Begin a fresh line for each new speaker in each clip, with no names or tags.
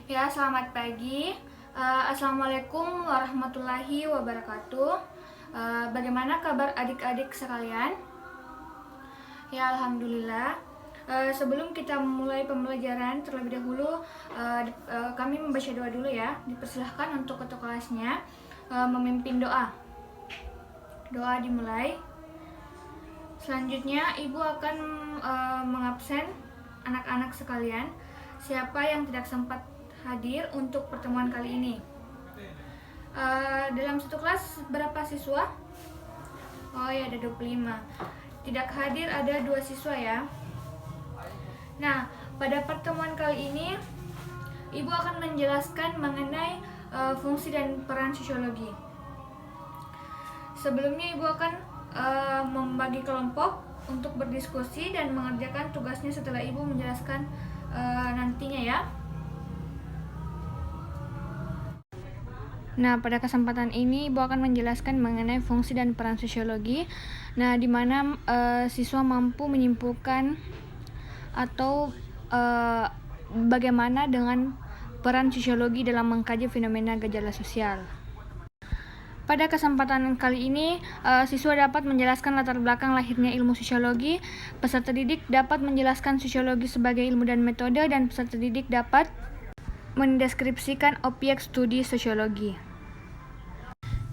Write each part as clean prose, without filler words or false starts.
Ya, selamat pagi. Assalamualaikum warahmatullahi wabarakatuh. Bagaimana kabar adik-adik sekalian? Ya, alhamdulillah. Sebelum kita memulai pembelajaran terlebih dahulu, kami membaca doa dulu ya. Dipersilahkan untuk ketua kelasnya memimpin doa. Doa dimulai. Selanjutnya, Ibu akan mengabsen anak-anak sekalian. Siapa yang tidak sempat hadir untuk pertemuan kali ini? Dalam satu kelas berapa siswa? Oh ya, ada 25. Tidak hadir ada 2 siswa ya. Nah, pada pertemuan kali ini Ibu akan menjelaskan mengenai fungsi dan peran sosiologi. Sebelumnya Ibu akan membagi kelompok untuk berdiskusi dan mengerjakan tugasnya setelah Ibu menjelaskan nantinya ya. Nah, pada kesempatan ini Ibu akan menjelaskan mengenai fungsi dan peran sosiologi. Nah, di mana siswa mampu menyimpulkan atau bagaimana dengan peran sosiologi dalam mengkaji fenomena gejala sosial. Pada kesempatan kali ini, siswa dapat menjelaskan latar belakang lahirnya ilmu sosiologi, peserta didik dapat menjelaskan sosiologi sebagai ilmu dan metode, dan peserta didik dapat mendeskripsikan objek studi sosiologi.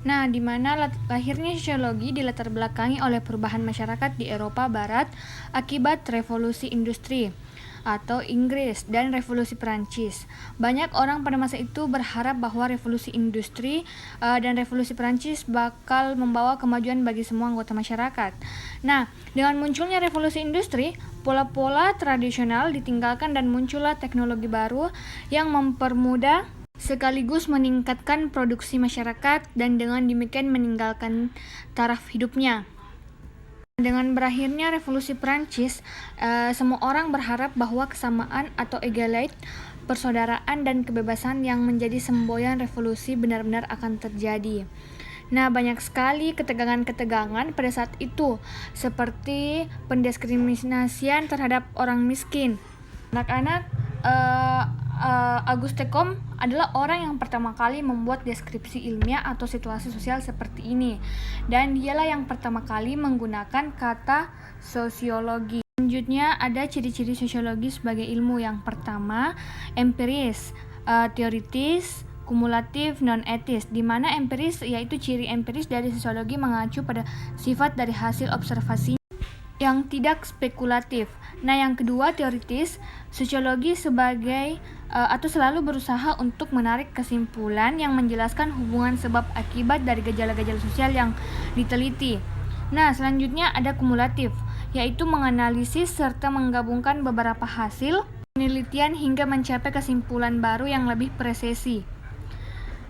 Nah, di mana lahirnya sosiologi dilatar belakangi oleh perubahan masyarakat di Eropa Barat akibat revolusi industri atau Inggris dan revolusi Perancis. Banyak orang pada masa itu berharap bahwa revolusi industri dan revolusi Perancis bakal membawa kemajuan bagi semua anggota masyarakat. Nah, dengan munculnya revolusi industri, pola-pola tradisional ditinggalkan dan muncullah teknologi baru yang mempermudah sekaligus meningkatkan produksi masyarakat dan dengan demikian meninggalkan taraf hidupnya. Dengan berakhirnya revolusi Perancis, semua orang berharap bahwa kesamaan atau egalite, persaudaraan dan kebebasan yang menjadi semboyan revolusi benar-benar akan terjadi. Nah, banyak sekali ketegangan-ketegangan pada saat itu, seperti pendiskriminasian terhadap orang miskin. Anak-anak, Auguste Comte adalah orang yang pertama kali membuat deskripsi ilmiah atau situasi sosial seperti ini, dan dialah yang pertama kali menggunakan kata sosiologi. Selanjutnya ada ciri-ciri sosiologi sebagai ilmu. Yang pertama, empiris, teoritis, kumulatif, non-etis, di mana empiris yaitu ciri empiris dari sosiologi mengacu pada sifat dari hasil observasi yang tidak spekulatif. Nah, yang kedua, teoritis, sosiologi sebagai atau selalu berusaha untuk menarik kesimpulan yang menjelaskan hubungan sebab akibat dari gejala-gejala sosial yang diteliti. Nah, selanjutnya ada kumulatif, yaitu menganalisis serta menggabungkan beberapa hasil penelitian hingga mencapai kesimpulan baru yang lebih presisi.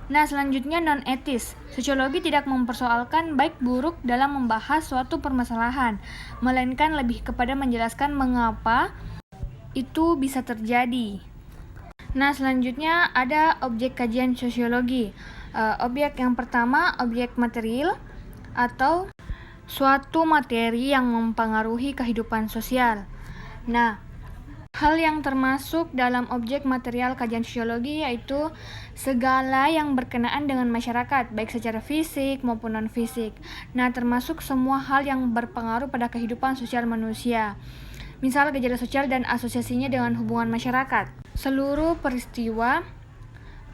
Nah, selanjutnya non-etis. Sosiologi tidak mempersoalkan baik buruk dalam membahas suatu permasalahan, melainkan lebih kepada menjelaskan mengapa itu bisa terjadi. Nah, selanjutnya ada objek kajian sosiologi. Objek yang pertama, objek material atau suatu materi yang mempengaruhi kehidupan sosial. Nah, hal yang termasuk dalam objek material kajian sosiologi yaitu segala yang berkenaan dengan masyarakat, baik secara fisik maupun non-fisik. Nah, termasuk semua hal yang berpengaruh pada kehidupan sosial manusia. Misal gejala sosial dan asosiasinya dengan hubungan masyarakat. Seluruh peristiwa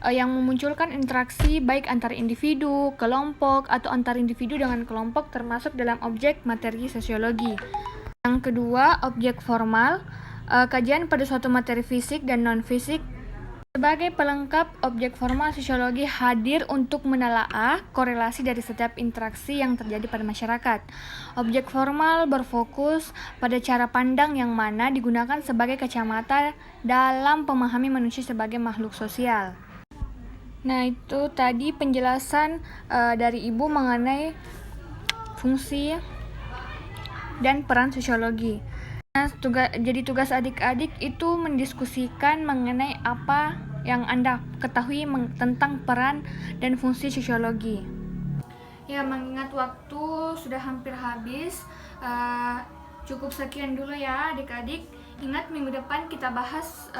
yang memunculkan interaksi baik antar individu, kelompok, atau antar individu dengan kelompok termasuk dalam objek materi sosiologi. Yang kedua, objek formal, kajian pada suatu materi fisik dan non-fisik. Sebagai pelengkap, objek formal sosiologi hadir untuk menelaah korelasi dari setiap interaksi yang terjadi pada masyarakat. Objek formal berfokus pada cara pandang yang mana digunakan sebagai kacamata dalam memahami manusia sebagai makhluk sosial. Nah, itu tadi penjelasan dari Ibu mengenai fungsi dan peran sosiologi. Nah, jadi tugas adik-adik itu mendiskusikan mengenai apa yang Anda ketahui tentang peran dan fungsi sosiologi. Ya, mengingat waktu sudah hampir habis, cukup sekian dulu ya adik-adik. Ingat minggu depan kita bahas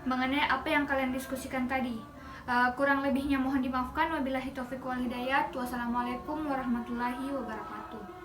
mengenai apa yang kalian diskusikan tadi. Kurang lebihnya mohon dimaafkan. Wabillahi taufiq wal hidayah. Wassalamualaikum warahmatullahi wabarakatuh.